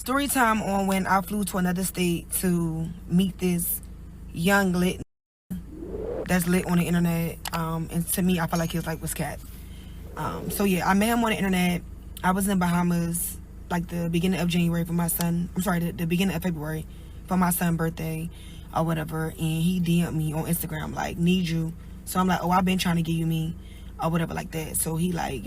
Story time on when I flew to another state to meet this young lit that's lit on the internet. And to me, I felt like he was cat. So yeah, I met him on the internet. I was in Bahamas like the beginning of January for my son. I'm sorry, the beginning of February for my son's birthday or whatever. And he DM'd me on Instagram like, need you. So I'm like, oh, I've been trying to get you me or whatever like that. So he like,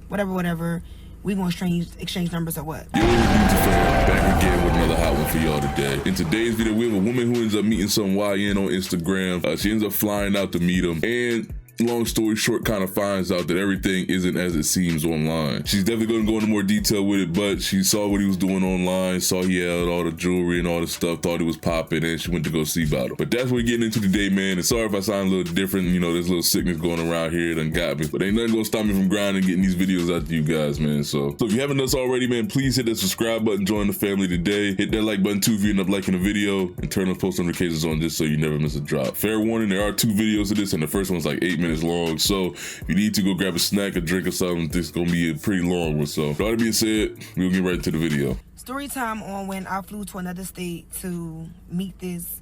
whatever. We gonna exchange numbers or what? Yo, back again with another hot one for y'all today. In today's video, we have a woman who ends up meeting some YN on Instagram. She ends up flying out to meet him, and long story short, kind of finds out that everything isn't as it seems online. She's definitely going to go into more detail with it, but she saw what he was doing online, saw he had all the jewelry and all the stuff, thought it was popping, and she went to go see about him. But that's what we're getting into today, man. And sorry if I sound a little different. There's a little sickness going around here that got me, but ain't nothing gonna stop me from grinding and getting these videos out to you guys, man. So if you haven't done this already, man, please hit that subscribe button, join the family today. Hit that like button too if you end up liking the video, and turn those post notifications on just so you never miss a drop. Fair warning, there are 2 videos of this, and the first one's like 8 minutes long. So if you need to go grab a snack, a drink, or something, this is gonna be a pretty long one. So with all that being said, we'll get right into the video. Story time on when I flew to another state to meet this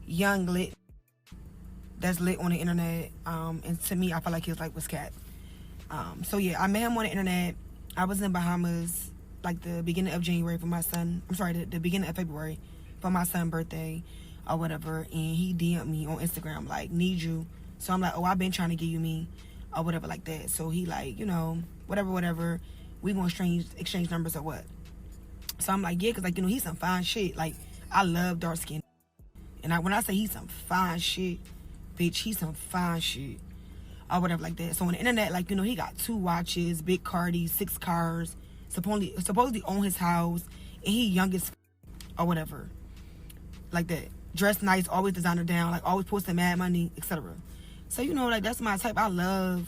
young lit that's lit on the internet. And to me, I felt like he was cat. So yeah, I met him on the internet. I was in Bahamas like the beginning of January for my son. I'm sorry, the beginning of February for my son's birthday or whatever. And he DM'd me on Instagram like, need you. So I'm like, oh, I've been trying to get you me or whatever like that. So he like, whatever. We gonna exchange numbers or what? So I'm like, yeah, because he's some fine shit. Like, I love dark skin. And when I say he's some fine shit, bitch, he's some fine shit or whatever like that. So on the internet, he got 2 watches, big Cardi, 6 cars, supposedly own his house, and he young as or whatever like that. Dressed nice, always designer down, like always posting mad money, etc. So that's my type. I love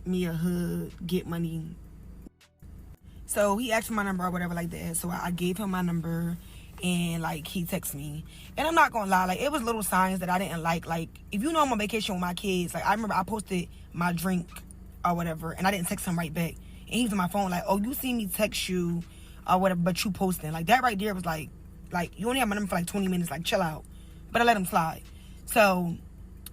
me a hood, get money. So he asked for my number or whatever like that. So I gave him my number, and he texted me. And I'm not gonna lie, it was little signs that I didn't like. Like, if I'm on vacation with my kids, I remember I posted my drink or whatever, and I didn't text him right back. And he was on my phone like, oh, you see me text you or whatever, but you posting. Like, that right there was like you only have my number for 20 minutes, chill out. But I let him slide. So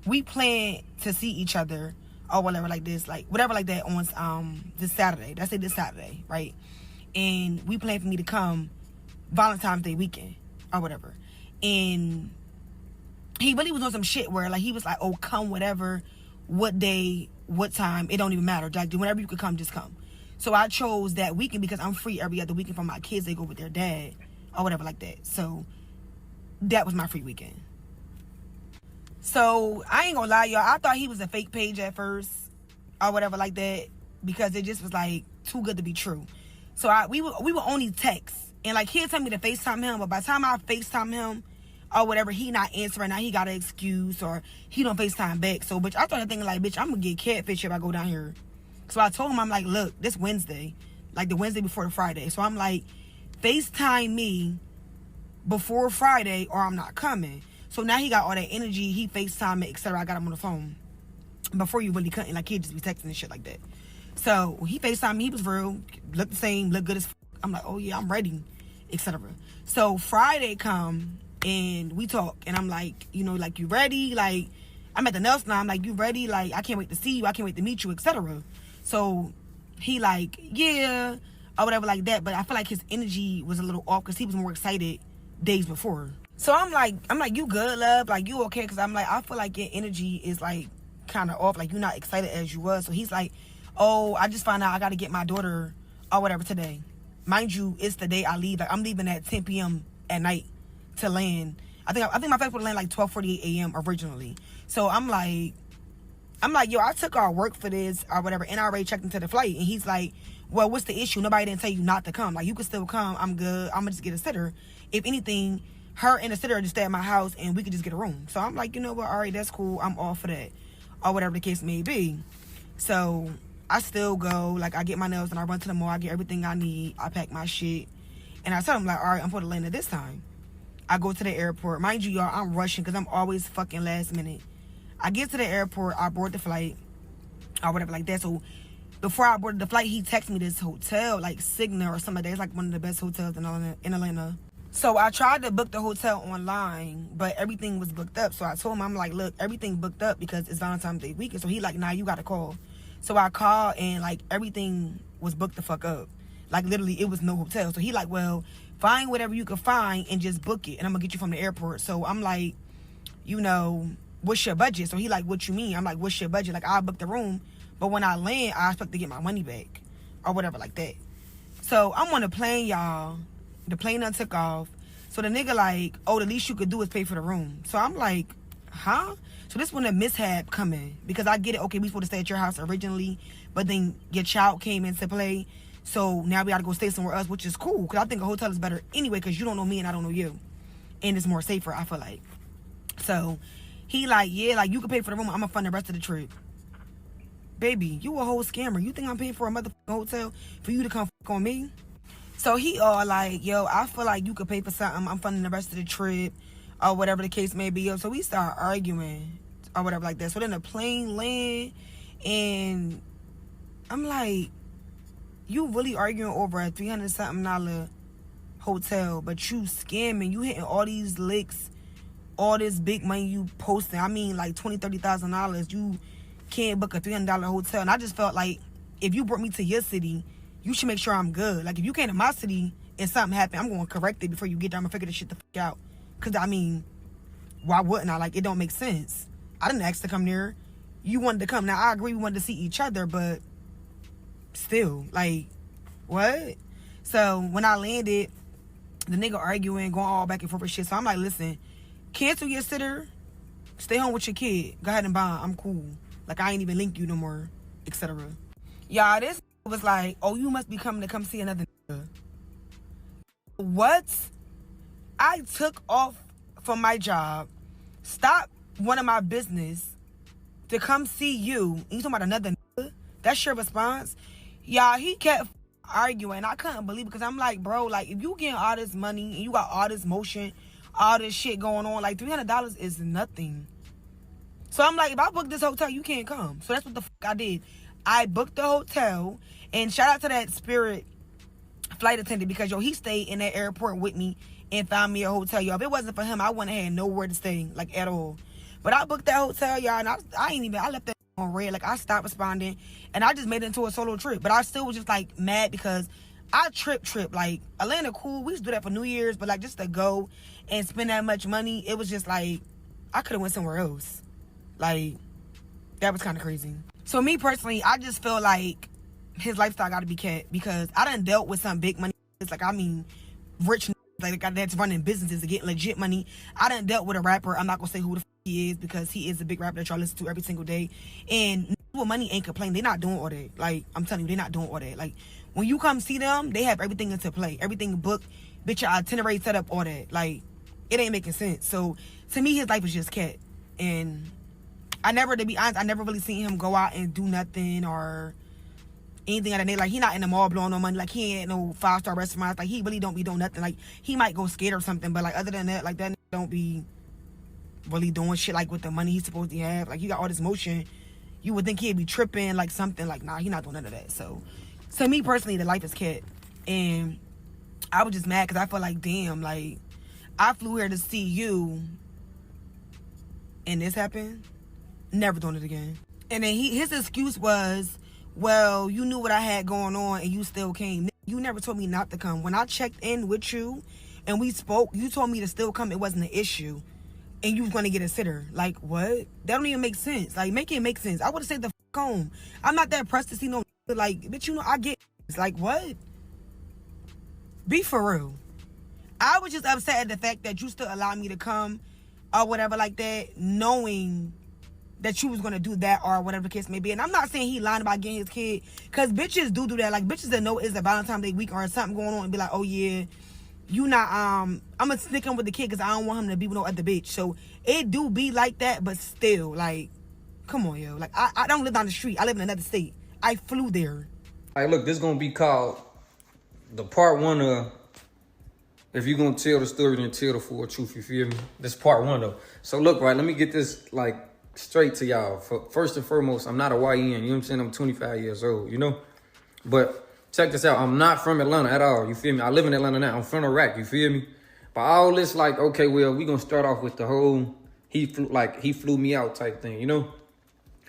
we planned to see each other or whatever like this, whatever like that on this Saturday. Let's say this Saturday, right? And we planned for me to come Valentine's Day weekend or whatever. And he really was on some shit where he was like, oh, come whatever, what day, what time, it don't even matter. Whenever you could come, just come. So I chose that weekend because I'm free every other weekend for my kids. They go with their dad or whatever like that. So that was my free weekend. So I ain't gonna lie, y'all, I thought he was a fake page at first or whatever like that, because it just was too good to be true. So we would only text, and he'll tell me to FaceTime him, but by the time I FaceTime him or whatever, he not answering. Now he got an excuse, or he don't FaceTime back. So bitch, I started thinking bitch, I'm gonna get catfish if I go down here. So I told him, I'm like, look, this Wednesday, the Wednesday before the Friday. So I'm like, FaceTime me before Friday or I'm not coming. So now he got all that energy, he FaceTime me, etc. I got him on the phone. Before you really couldn't, he'd just be texting and shit like that. So he FaceTime me, he was real, looked the same, looked good as I'm like, oh yeah, I'm ready, etc. So Friday come and we talk, and I'm like, you ready? I'm at the nail salon, I'm like, you ready? I can't wait to see you, I can't wait to meet you, etc. So he yeah, or whatever like that. But I feel like his energy was a little off because he was more excited days before. So I'm like, you good, love? You okay? Because I'm like, I feel like your energy is kind of off. You're not excited as you was. So he's like, oh, I just found out I got to get my daughter or whatever today. Mind you, it's the day I leave. I'm leaving at 10 p.m. at night to land. I think my flight would land 12:48 a.m. originally. So I'm like, yo, I took our work for this or whatever, and I already checked into the flight. And he's like, well, what's the issue? Nobody didn't tell you not to come. You can still come. I'm good. I'm gonna just get a sitter. If anything, her and the sitter just stay at my house, and we could just get a room. So I'm like, you know what? All right, that's cool. I'm all for that, or whatever the case may be. So I still go. I get my nails and I run to the mall. I get everything I need. I pack my shit, and I tell him all right, I'm for the land at this time. I go to the airport. Mind you, y'all, I'm rushing because I'm always fucking last minute. I get to the airport. I board the flight, or whatever like that. So before I boarded the flight, he texted me this hotel, like Cigna or something like that. It's like one of the best hotels in Atlanta. So I tried to book the hotel online, but everything was booked up. So I told him, I'm like, look, everything booked up because it's Valentine's Day weekend. So he like, nah, you got to call. So I called and like everything was booked the fuck up. Like literally it was no hotel. So he like, well, find whatever you can find and just book it. And I'm going to get you from the airport. So I'm like, you know, what's your budget? So he like, what you mean? I'm like, what's your budget? Like, I'll book the room, but when I land, I expect to get my money back or whatever like that. So I'm on the plane, y'all. The plane done took off. So the nigga like, oh, the least you could do is pay for the room. So I'm like, huh? So this when the mishap come in. Because I get it, okay, we supposed to stay at your house originally, but then your child came into play. So now we gotta go stay somewhere else, which is cool. Because I think a hotel is better anyway, because you don't know me and I don't know you. And it's more safer, I feel like. So he like, yeah, like you can pay for the room. I'm gonna fund the rest of the trip. Baby, you a whole scammer. You think I'm paying for a motherfucking hotel for you to come fuck on me? So he all like, yo, I feel like you could pay for something. I'm funding the rest of the trip or whatever the case may be. Yo, so we start arguing or whatever like that. So then the plane land and I'm like, you really arguing over a $300-something hotel, but you scamming. You hitting all these licks, all this big money you posting. I mean, like $20,000-$30,000. You can't book a $300 hotel. And I just felt like if you brought me to your city, you should make sure I'm good. Like if you came to my city and something happened, I'm going to correct it before you get there. I'm going to figure this shit the fuck out. Because I mean, why wouldn't I? Like it don't make sense. I didn't ask to come there. You wanted to come. Now I agree we wanted to see each other, but still, like, what? So when I landed, the nigga arguing, going all back and forth with shit. So I'm like, listen, cancel your sitter, stay home with your kid. Go ahead and bond. I'm cool. Like I ain't even link you no more, etc. Y'all, this was like, oh, you must be coming to come see another nigga. What? I took off from my job, stopped one of my business to come see you. And you talking about another nigga? That's your response? Y'all, he kept arguing. I couldn't believe it because I'm like, bro, like if you getting all this money and you got all this motion, all this shit going on, like $300 is nothing. So I'm like, if I book this hotel, you can't come. So that's what the fuck I did. I booked the hotel, and shout out to that Spirit flight attendant because, yo, he stayed in that airport with me and found me a hotel, y'all. If it wasn't for him, I wouldn't have had nowhere to stay, like, at all. But I booked that hotel, y'all, and I left that on red. Like, I stopped responding, and I just made it into a solo trip. But I still was just, like, mad because I trip. Like, Atlanta cool. We used to do that for New Year's, but, like, just to go and spend that much money, it was just, like, I could have went somewhere else. Like, that was kind of crazy. So me personally, I just feel like his lifestyle got to be kept because I done dealt with some big money. It's like, I mean, rich like that's running businesses to get legit money. I done dealt with a rapper. I'm not going to say who the he is because he is a big rapper that y'all listen to every single day. And with money ain't complaining. They're not doing all that. Like, I'm telling you, they're not doing all that. Like, when you come see them, they have everything into play. Everything booked. Bitch, your itinerary set up, all that. Like, it ain't making sense. So, to me, his life is just kept. And to be honest, I never really seen him go out and do nothing or anything of that nature. Like, he not in the mall blowing no money. Like, he ain't no 5-star restaurants. Like, he really don't be doing nothing. Like, he might go skate or something, but, like, other than that, like, that don't be really doing shit, like, with the money he's supposed to have. Like, he got all this motion. You would think he'd be tripping, like, something. Like, nah, he not doing none of that. So, to me, personally, the life is kept. And I was just mad because I felt like, damn, like, I flew here to see you, and this happened. Never doing it again. And then his excuse was, well, you knew what I had going on and you still came. You never told me not to come. When I checked in with you and we spoke, you told me to still come. It wasn't an issue. And you was going to get a sitter. Like, what? That don't even make sense. Like, make it make sense. I would have said the fuck home. I'm not that pressed to see no like, bitch, you know, I get it's like, what? Be for real. I was just upset at the fact that you still allowed me to come or whatever like that, knowing that you was gonna do that or whatever the case may be. And I'm not saying he lying about getting his kid, because bitches do that. Like, bitches that know it's a Valentine's Day week or something going on and be like, oh yeah, you not I'm gonna sneak him with the kid because I don't want him to be with no other bitch. So it do be like that, but still, like, come on, yo. Like, I don't live down the street. I live in another state. I flew there. All right, look, this gonna be called the part one of, if you're gonna tell the story, then tell the full truth, you feel me? This part one though. So look, right, let me get this, like, straight to y'all. First and foremost, I'm not a YN, you know what I'm saying? I'm 25 years old, you know? But check this out, I'm not from Atlanta at all, you feel me? I live in Atlanta now, I'm from Iraq, you feel me? But all this like, okay, well, we gonna start off with the whole, he flew me out type thing, you know?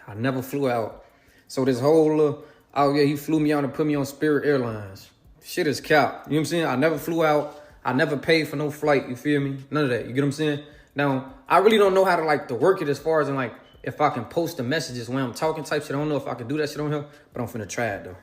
I never flew out. So this whole, oh yeah, he flew me out and put me on Spirit Airlines. Shit is cap, you know what I'm saying? I never flew out, I never paid for no flight, you feel me? None of that, you get what I'm saying? Now, I really don't know how to work it as far as in if I can post the messages when I'm talking type shit. I don't know if I can do that shit on here, but I'm finna try it though.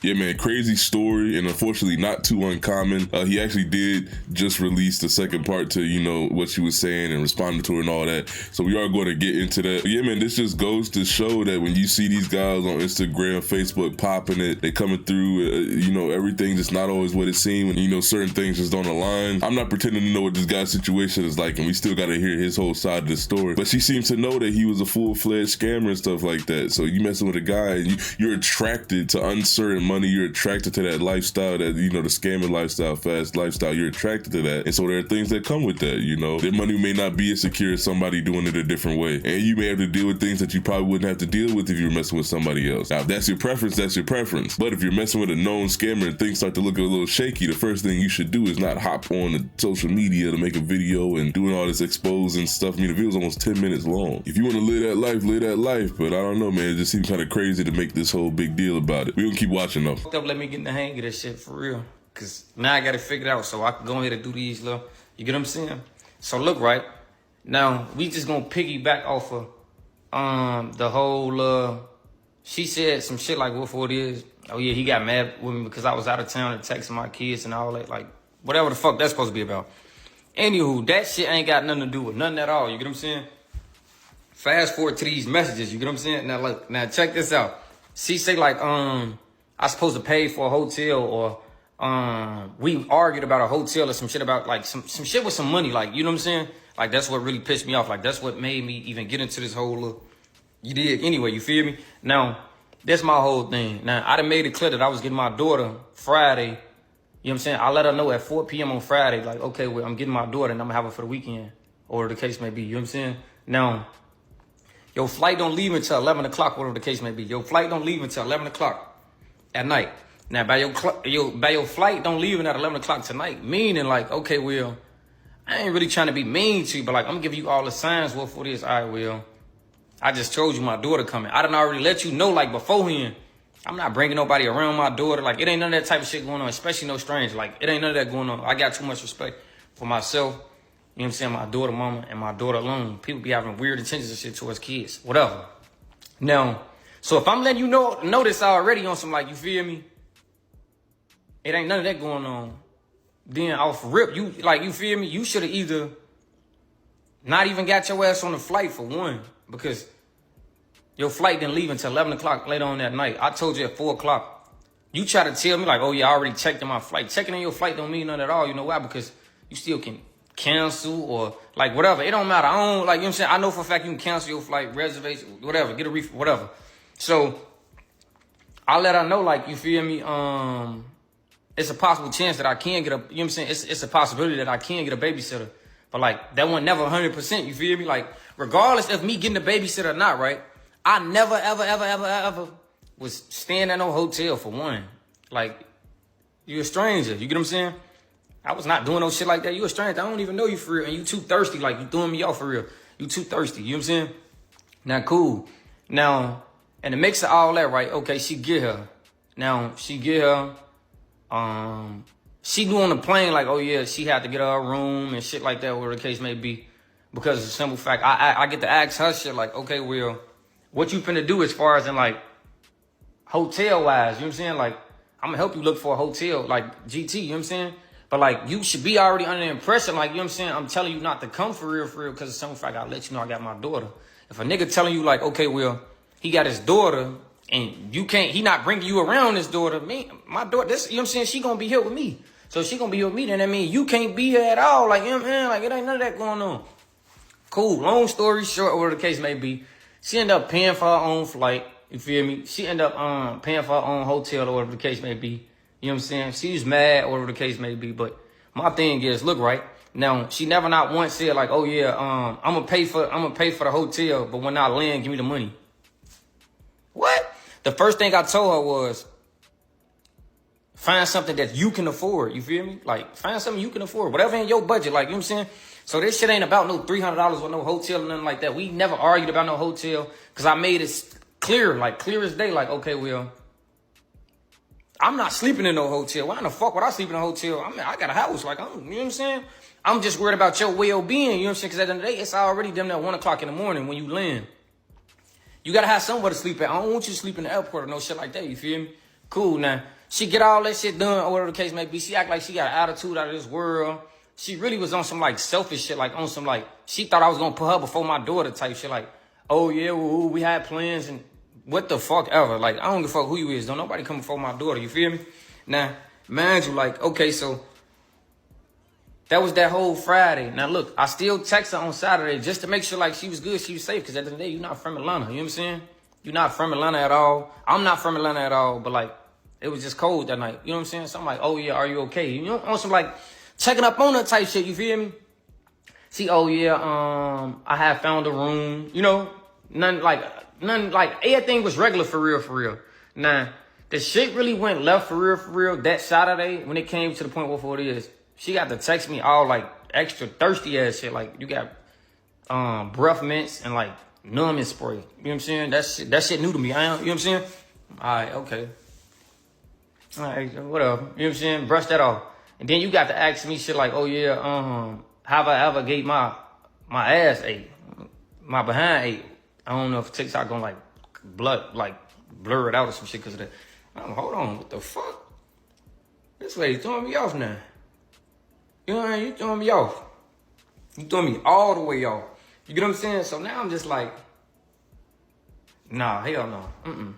Yeah, man, crazy story, and unfortunately not too uncommon. He actually did just release the second part to, you know, what she was saying and responding to her and all that. So we are going to get into that. But yeah, man, this just goes to show that when you see these guys on Instagram, Facebook popping it, they coming through, you know, everything just not always what it seems. When, you know, certain things just don't align. I'm not pretending to know what this guy's situation is like, and we still got to hear his whole side of the story. But she seems to know that he was a full-fledged scammer and stuff like that. So you messing with a guy, and you're attracted to uncertain money, you're attracted to that lifestyle, that, you know, the scamming lifestyle, fast lifestyle, you're attracted to that. And so there are things that come with that, you know. Their money may not be as secure as somebody doing it a different way. And you may have to deal with things that you probably wouldn't have to deal with if you were messing with somebody else. Now, if that's your preference, that's your preference. But if you're messing with a known scammer and things start to look a little shaky, the first thing you should do is not hop on the social media to make a video and doing all this exposing stuff. I mean, the video's almost 10 minutes long. If you want to live that life, live that life. But I don't know, man. It just seems kind of crazy to make this whole big deal about it. We're going to keep watching, though. Let me get in the hang of this shit for real. Cause now I got it figured out so I can go ahead and do these little, you get what I'm saying? So look, right now we just gonna piggyback off of the whole she said some shit like what it is. Oh yeah, he got mad with me because I was out of town and texting my kids and all that, like whatever the fuck that's supposed to be about. Anywho, that shit ain't got nothing to do with nothing at all, you get what I'm saying? Fast forward to these messages, you get what I'm saying? Now look, now check this out. She say like I supposed to pay for a hotel, or we argued about a hotel or some shit about like some shit with some money, like, you know what I'm saying? Like that's what really pissed me off. Like that's what made me even get into this whole you did anyway, you feel me? Now, that's my whole thing. Now, I done made it clear that I was getting my daughter Friday. You know what I'm saying? I let her know at 4 p.m. on Friday, like, okay, well, I'm getting my daughter and I'm gonna have her for the weekend, or the case may be, you know what I'm saying? Now, your flight don't leave until 11 o'clock, whatever the case may be. Your flight don't leave until 11 o'clock at night. Now, by your flight don't leave at 11 o'clock tonight, meaning like, okay, Will, I ain't really trying to be mean to you, but like, I'm gonna give you all the signs what for this. All right, Will, I just told you my daughter coming. I done already let you know, like, beforehand, I'm not bringing nobody around my daughter. Like, it ain't none of that type of shit going on, especially no stranger. Like, it ain't none of that going on. I got too much respect for myself, you know what I'm saying, my daughter mama and my daughter alone. People be having weird intentions and shit towards kids, whatever. Now, so if I'm letting you know this already on some, like, you feel me, it ain't none of that going on, then off rip, you, like, you feel me, you should have either not even got your ass on the flight for one, because your flight didn't leave until 11 o'clock later on that night. I told you at 4 o'clock. You try to tell me like, oh yeah, I already checked in my flight. Checking in your flight don't mean nothing at all. You know why? Because you still can cancel or like whatever. It don't matter. I don't, like, you know what I'm saying? I know for a fact you can cancel your flight, reservation, whatever, get a refund, whatever. So I let her know, like, you feel me? It's a possible chance that I can get a, you know what I'm saying? It's a possibility that I can get a babysitter. But like, that one never 100%, you feel me? Like, regardless of me getting a babysitter or not, right? I never, ever was staying at no hotel for one. Like, you a stranger, you get what I'm saying? I was not doing no shit like that. You a stranger, I don't even know you for real. And you too thirsty, like, you throwing me off for real. You too thirsty, you know what I'm saying? Now, cool. Now, in the mix of all that, right? Okay, she get her. Now, she get her. She knew on the plane, like, oh yeah, she had to get her a room and shit like that, whatever the case may be. Because of the simple fact, I get to ask her shit like, okay, well, what you finna do as far as in like hotel-wise, you know what I'm saying? Like, I'm gonna help you look for a hotel, like GT, you know what I'm saying? But like, you should be already under the impression, like, you know what I'm saying? I'm telling you not to come for real, because of the simple fact, I let you know I got my daughter. If a nigga telling you like, okay, well, he got his daughter, and you can't, he not bringing you around his daughter, my daughter, this, you know what I'm saying? She gonna be here with me. So she gonna be here with me, then that means you can't be here at all. Like, you know what I'm saying? Like, it ain't none of that going on. Cool, long story short, whatever the case may be, she ended up paying for her own flight, you feel me? She ended up paying for her own hotel or whatever the case may be. You know what I'm saying? She's mad or whatever the case may be. But my thing is, look, right? Now, she never not once said like, oh yeah, I'm gonna pay for the hotel, but when I land, give me the money. What? The first thing I told her was, find something that you can afford. You feel me? Like, find something you can afford. Whatever in your budget. Like, you know what I'm saying? So this shit ain't about no $300 or no hotel or nothing like that. We never argued about no hotel because I made it clear, like clear as day. Like, okay, well, I'm not sleeping in no hotel. Why in the fuck would I sleep in a hotel? I mean, I got a house. Like, you know what I'm saying? I'm just worried about your well-being. You know what I'm saying? Because at the end of the day, it's already them at 1 o'clock in the morning when you land. You got to have somewhere to sleep at. I don't want you to sleep in the airport or no shit like that. You feel me? Cool. Now, she get all that shit done or whatever the case may be. She act like she got an attitude out of this world. She really was on some like selfish shit, like on some like, she thought I was going to put her before my daughter type shit. Like, oh yeah, well, we had plans and what the fuck ever. Like, I don't give a fuck who you is. Don't nobody come before my daughter. You feel me? Now, mind you, like, okay, so that was that whole Friday. Now look, I still text her on Saturday just to make sure like she was good, she was safe. Because at the end of the day, you're not from Atlanta. You know what I'm saying? You're not from Atlanta at all. I'm not from Atlanta at all. But like, it was just cold that night. You know what I'm saying? So I'm like, oh yeah, are you okay? You know, on some like checking up on her type shit. You feel me? See, oh yeah, I had found a room. You know, none like everything was regular for real. Now, the shit really went left for real that Saturday when it came to the point what it is. She got to text me all like extra thirsty ass shit. Like, you got breath mints and like numbing spray. You know what I'm saying? That shit new to me. You know what I'm saying? All right, okay. All right, whatever. You know what I'm saying? Brush that off. And then you got to ask me shit like, oh yeah, have I ever gave my ass ate? My behind ate? I don't know if TikTok gonna like blur it out or some shit because of that. Hold on, what the fuck? This lady throwing me off now. You know what I mean? You throwing me off. You throwing me all the way off. You get what I'm saying? So now I'm just like, nah, hell no.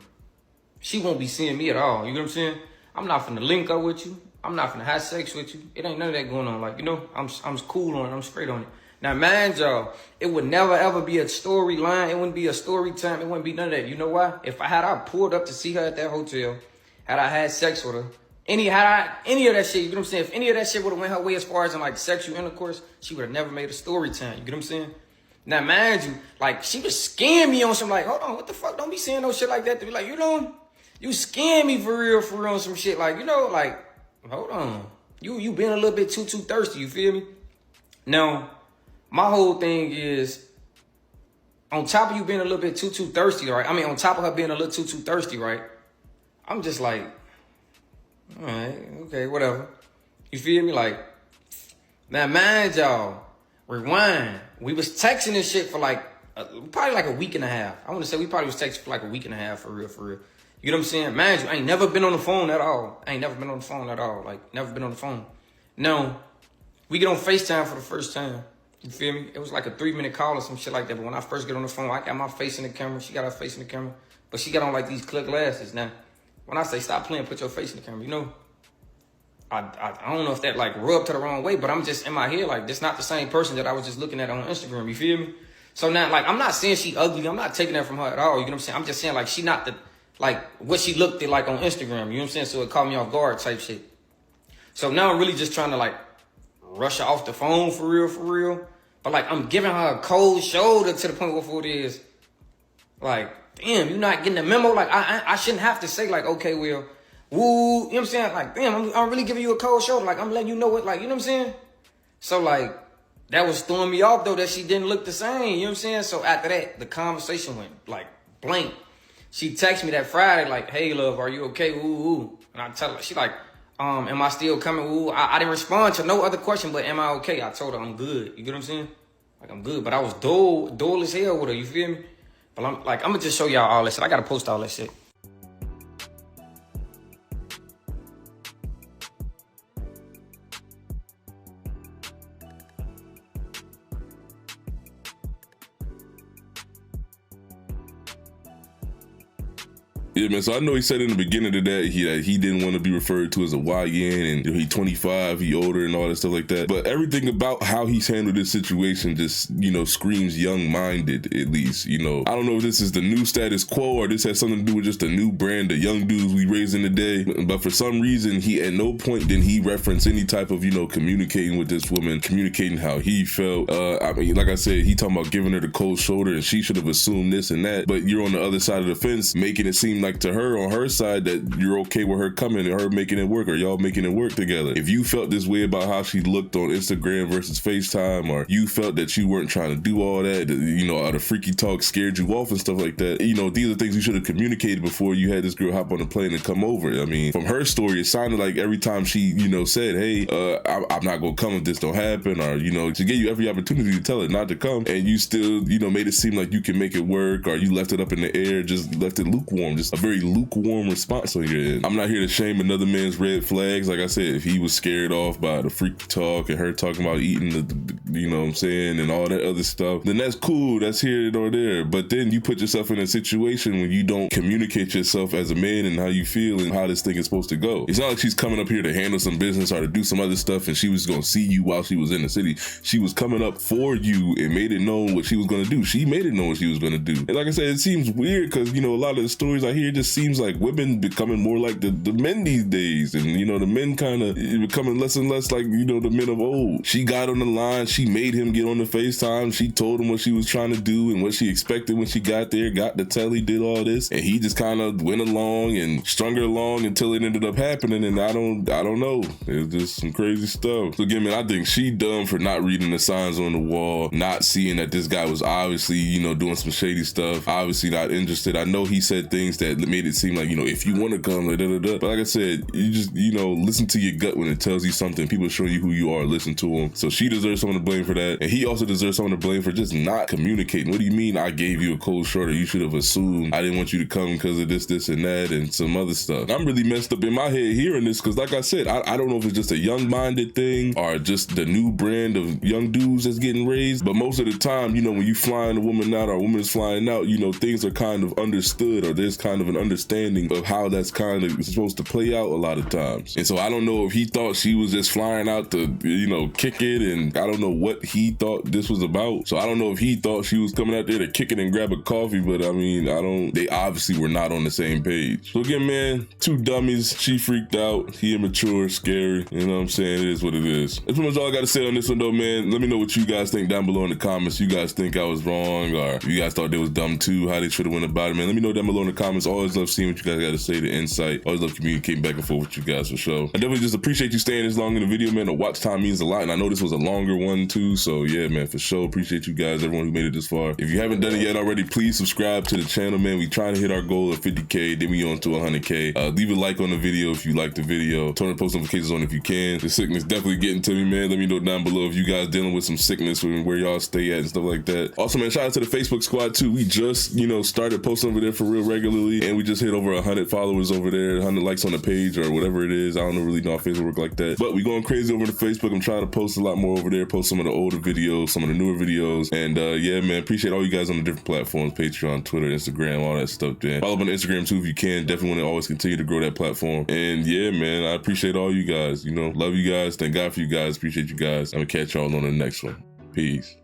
She won't be seeing me at all. You get what I'm saying? I'm not finna link up with you. I'm not finna have sex with you. It ain't none of that going on. Like, you know, I'm cool on it. I'm straight on it. Now, mind y'all, it would never ever be a storyline. It wouldn't be a story time. It wouldn't be none of that. You know why? If I pulled up to see her at that hotel, had I had sex with her, any of that shit, you get what I'm saying? If any of that shit would have went her way as far as in like sexual intercourse, she would have never made a story time. You get what I'm saying? Now, mind you, like, she was scaring me on some like, hold on, what the fuck? Don't be saying no shit like that to be like, you know, you scaring me for real on some shit. Like, you know, like, hold on. You been a little bit too thirsty, you feel me? Now, my whole thing is, on top of you being a little bit too thirsty, right? I mean, on top of her being a little too thirsty, right? I'm just like, all right, okay, whatever. You feel me? Like, now mind y'all, rewind. We was texting this shit for like, probably like a week and a half. I want to say we probably was texting for like a week and a half for real. You know what I'm saying? Mind you, I ain't never been on the phone at all. Like, never been on the phone. No, we get on FaceTime for the first time. You feel me? It was like a 3-minute call or some shit like that. But when I first get on the phone, I got my face in the camera. She got her face in the camera. But she got on like these clear glasses. Now, when I say stop playing, put your face in the camera, you know? I don't know if that like rubbed her the wrong way, but I'm just in my head like, this not the same person that I was just looking at on Instagram. You feel me? So now, like, I'm not saying she ugly. I'm not taking that from her at all. You know what I'm saying? I'm just saying like, she not the, like what she looked at like on Instagram. You know what I'm saying? So it caught me off guard type shit. So now I'm really just trying to like rush her off the phone for real. But like, I'm giving her a cold shoulder to the point where it is like, damn, you not getting the memo. Like, I shouldn't have to say like, okay, well, woo, you know what I'm saying? Like, damn, I'm really giving you a cold shoulder. Like, I'm letting you know what, like, you know what I'm saying? So like, that was throwing me off though, that she didn't look the same. You know what I'm saying? So after that, the conversation went like blank. She texted me that Friday, like, hey love, are you okay? Woo. And I tell her, she like, am I still coming? Woo. I didn't respond to no other question, but am I okay? I told her I'm good. You get what I'm saying? Like, I'm good. But I was dull as hell with her, you feel me? But I'm gonna just show y'all all that shit. I gotta post all that shit. Yeah, man. So I know he said in the beginning of that he didn't want to be referred to as a YN, and he 25, he older, and all that stuff like that. But everything about how he's handled this situation just, screams young-minded. At least, I don't know if this is the new status quo or this has something to do with just a new brand of young dudes we raised in the day. But for some reason, he at no point did he reference any type of communicating with this woman, communicating how he felt. I mean, like I said, he talking about giving her the cold shoulder, and she should have assumed this and that. But you're on the other side of the fence, making it seem like to her on her side that you're okay with her coming and her making it work, or y'all making it work together. If you felt this way about how she looked on Instagram versus FaceTime, or you felt that you weren't trying to do all that, or the freaky talk scared you off and stuff like that, these are things you should have communicated before you had this girl hop on the plane and come over. I mean, from her story, it sounded like every time she, said, hey, I'm not gonna come if this don't happen, or, she gave you every opportunity to tell her not to come, and you still, made it seem like you can make it work, or you left it up in the air, just left it lukewarm, just a very lukewarm response on your end. I'm not here to shame another man's red flags. Like I said, if he was scared off by the freaky talk and her talking about eating and all that other stuff, then that's cool, that's here or there. But then you put yourself in a situation when you don't communicate yourself as a man and how you feel and how this thing is supposed to go. It's not like she's coming up here to handle some business or to do some other stuff and she was gonna see you while she was in the city. She was coming up for you and made it known what she was gonna do. She made it known what she was gonna do. And like I said, it seems weird because, a lot of the stories I hear just seems like women becoming more like the men these days. And, the men kind of becoming less and less like, the men of old. She got on the line. She made him get on the FaceTime. She told him what she was trying to do and what she expected when she got there, got the telly, did all this. And he just kind of went along and strung her along until it ended up happening. And I don't know. It's just some crazy stuff. So again, man, I think she dumb for not reading the signs on the wall, not seeing that this guy was obviously, doing some shady stuff, obviously not interested. I know he said things that made it seem like, if you want to come, but like I said, you just, listen to your gut when it tells you something. People show you who you are, listen to them. So she deserves someone to blame for that. And he also deserves someone to blame for just not communicating. What do you mean I gave you a cold shoulder? You should have assumed I didn't want you to come because of this, and that, and some other stuff. I'm really messed up in my head hearing this because like I said, I don't know if it's just a young-minded thing or just the new brand of young dudes that's getting raised. But most of the time, when you flying a woman out or a woman is flying out, things are kind of understood, or there's kind of an understanding of how that's kind of supposed to play out a lot of times. And so I don't know if he thought she was just flying out to, kick it, and I don't know what he thought this was about. So I don't know if he thought she was coming out there to kick it and grab a coffee, but I mean, they obviously were not on the same page. So again, man, two dummies. She freaked out. He immature, scary. You know what I'm saying? It is what it is. That's pretty much all I got to say on this one though, man. Let me know what you guys think down below in the comments. You guys think I was wrong, or you guys thought they was dumb too, how they should have went about it, man. Let me know down below in the comments. Always love seeing what you guys got to say, the insight. Always love communicating back and forth with you guys for sure. I definitely just appreciate you staying this long in the video, man. The watch time means a lot, and I know this was a longer one too, so yeah, man, for sure. Appreciate you guys, everyone who made it this far. If you haven't done it yet already, please subscribe to the channel, man. We trying to hit our goal of 50K, then we on to 100K. Leave a like on the video if you like the video. Turn the post notifications on if you can. The sickness definitely getting to me, man. Let me know down below if you guys dealing with some sickness or where y'all stay at and stuff like that. Also, man, shout out to the Facebook squad too. We just, started posting over there for real regularly, and we just hit over 100 followers over there, 100 likes on the page or whatever it is. I don't really know how Facebook work like that, but we going crazy over to Facebook. I'm trying to post a lot more over there, post some of the older videos, some of the newer videos, and yeah, man, appreciate all you guys on the different platforms, Patreon, Twitter, Instagram, all that stuff, man. Follow up on Instagram too if you can. Definitely want to always continue to grow that platform. And yeah, man, I appreciate all you guys, love you guys. Thank God for you guys. Appreciate you guys. I'm gonna catch y'all on the next one. Peace.